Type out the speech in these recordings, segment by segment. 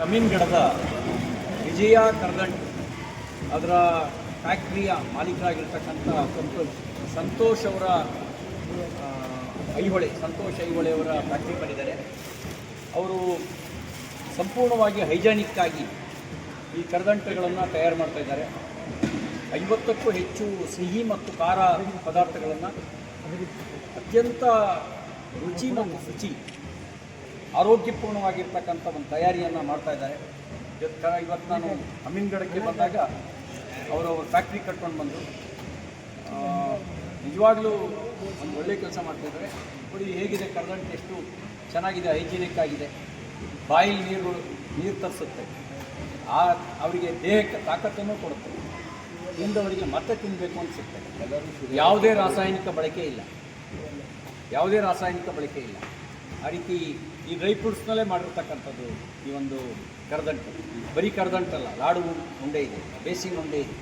ಅಮೀನ್ಗಢದ ವಿಜಯ ಕರ್ದಂಟ್ ಅದರ ಫ್ಯಾಕ್ಟ್ರಿಯ ಮಾಲೀಕರಾಗಿರ್ತಕ್ಕಂಥ ಸಂತೋಷ್ ಅವರ ಸಂತೋಷ್ ಐಹೊಳೆ ಅವರ ಫ್ಯಾಕ್ಟ್ರಿ ಬಂದಿದ್ದಾರೆ. ಅವರು ಸಂಪೂರ್ಣವಾಗಿ ಹೈಜಾನಿಕ್ಕಾಗಿ ಈ ಕರದಂಟೆಗಳನ್ನು ತಯಾರು ಮಾಡ್ತಾ ಇದ್ದಾರೆ. 50ಕ್ಕೂ ಹೆಚ್ಚು ಸಿಹಿ ಮತ್ತು ಖಾರ ಪದಾರ್ಥಗಳನ್ನು ಅತ್ಯಂತ ರುಚಿ ಮತ್ತು ಶುಚಿ ಆರೋಗ್ಯಪೂರ್ಣವಾಗಿರ್ತಕ್ಕಂಥ ಒಂದು ತಯಾರಿಯನ್ನು ಮಾಡ್ತಾ ಇದ್ದಾರೆ. ಇವತ್ತು ನಾನು ಅಮೀನ್ಗಢಕ್ಕೆ ಬಂದಾಗ ಅವರು ಫ್ಯಾಕ್ಟ್ರಿ ಕಟ್ಕೊಂಡು ಬಂದು ನಿಜವಾಗ್ಲೂ ಒಂದು ಒಳ್ಳೆಯ ಕೆಲಸ ಮಾಡ್ತಾಯಿದ್ದಾರೆ. ನೋಡಿ ಹೇಗಿದೆ ಕರದಂಟು, ಎಷ್ಟು ಚೆನ್ನಾಗಿದೆ, ಹೈಜಿನಿಕ್ ಆಗಿದೆ. ಬಾಯಲ್ಲಿ ನೀರು ತರಿಸುತ್ತೆ, ಅವರಿಗೆ ದೇಹಕ್ಕೆ ತಾಕತ್ತನ್ನು ಕೊಡುತ್ತೆ, ತಿಂದವರಿಗೆ ಮತ್ತೆ ತಿನ್ನಬೇಕು ಅನಿಸುತ್ತೆ. ಯಾವುದೇ ರಾಸಾಯನಿಕ ಬಳಕೆ ಇಲ್ಲ. ಆ ರೀತಿ ಈ ಡ್ರೈ ಫ್ರೂಟ್ಸ್ನಲ್ಲೇ ಮಾಡಿರ್ತಕ್ಕಂಥದ್ದು ಈ ಒಂದು ಕರದಂಟು. ಬರೀ ಕರದಂಟಲ್ಲ, ಲಾಡು ಉಂಡೆ ಇದೆ, ಬೇಸಿಂಗ್ ಉಂಡೆ ಇದೆ,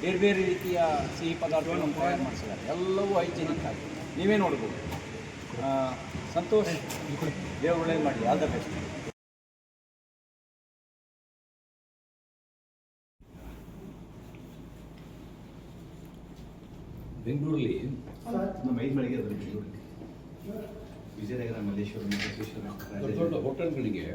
ಬೇರೆ ಬೇರೆ ರೀತಿಯ ಸಿಹಿ ಪದಾರ್ಥಗಳನ್ನು ತಯಾರು ಮಾಡಿಸಿದ್ದಾರೆ. ಎಲ್ಲವೂ ಹೈಜಿನಿಕ್ ಆಗಿ ನೀವೇ ನೋಡ್ಬೋದು. ಸಂತೋಷ್, ದೇವರು ಒಳ್ಳೇದು ಮಾಡಿ, ಆಲ್ ದ ಬೆಸ್ಟ್. ಬೆಂಗಳೂರಲ್ಲಿ ನಮ್ಮ 5 ಮಳಿಗೆ ಅದರ ಬೆಂಗಳೂರಲ್ಲಿ ವಿಜಯನಗರ, ಮಲ್ಲೇಶ್ವರ, ದೊಡ್ಡ ಹೋಟೆಲ್ಗಳಿಗೆ